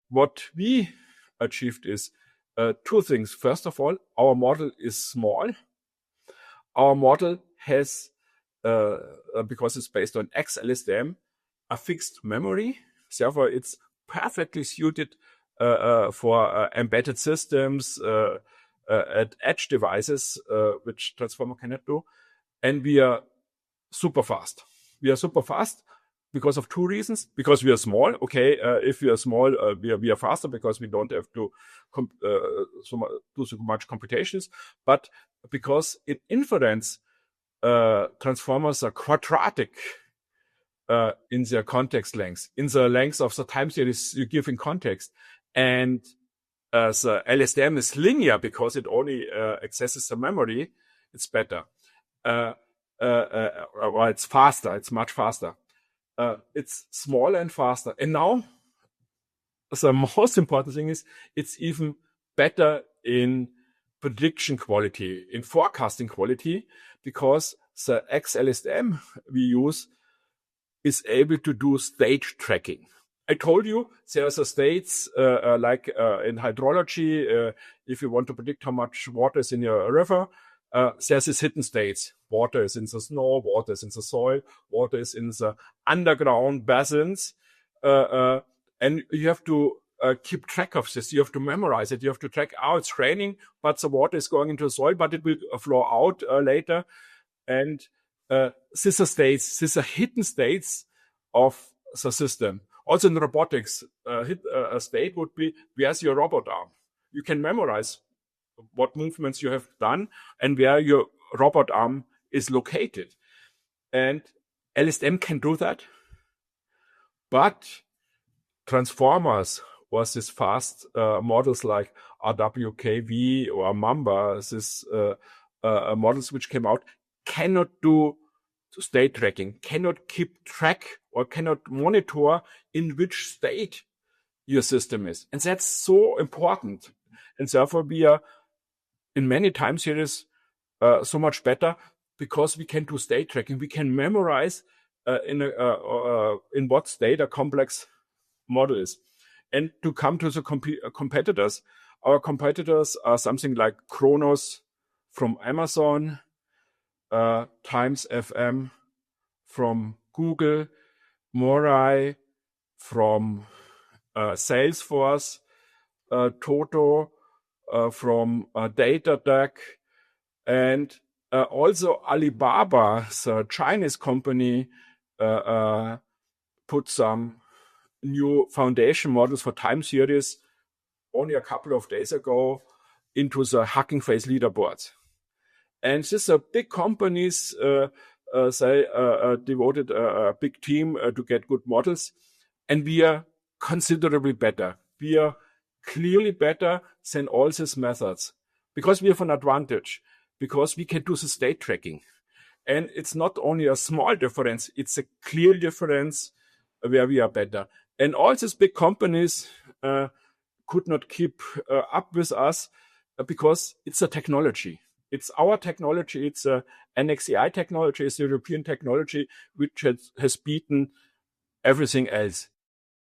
what we achieved is two things. First of all, our model is small. Our model has, because it's based on XLSTM, a fixed memory. Therefore, it's perfectly suited for embedded systems, at edge devices, which transformer cannot do. And we are super fast. We are super fast because of two reasons. Because we are small. Okay, if we are small, we are faster because we don't have to do so much computations. But because in inference, transformers are quadratic in their context length, in the length of the time series you give in context. And the LSTM is linear because it only accesses the memory. It's better. Well, it's faster. It's much faster. It's smaller and faster. And now, the most important thing is it's even better in prediction quality, in forecasting quality, because the XLSTM we use is able to do state tracking. I told you there's a states like in hydrology. If you want to predict how much water is in your river, there's this hidden states. Water is in the snow, water is in the soil, water is in the underground basins, and you have to keep track of this. You have to memorize it. You have to track, it's raining, but the water is going into the soil, but it will flow out later. And these are states. These are hidden states of the system. Also in robotics, a state would be, where's your robot arm? You can memorize what movements you have done and where your robot arm is located. And LSTM can do that. But transformers was this fast models like RWKV or Mamba, this models which came out, cannot do state tracking, cannot keep track or cannot monitor in which state your system is. And that's so important. And therefore we are in many time series so much better because we can do state tracking. We can memorize in what state a complex model is. And to come to the competitors, our competitors are something like Kronos from Amazon, Times FM from Google, Morai from Salesforce, Toto from DataDeck, and also Alibaba, the Chinese company, put some new foundation models for time series only a couple of days ago into the Hugging Face leaderboards. And these are big companies. They devoted a big team to get good models. And we are considerably better. We are clearly better than all these methods because we have an advantage, because we can do the state tracking. And it's not only a small difference, it's a clear difference where we are better. And all these big companies could not keep up with us because it's a technology. It's our technology. It's a NXEI technology. It's European technology, which has beaten everything else.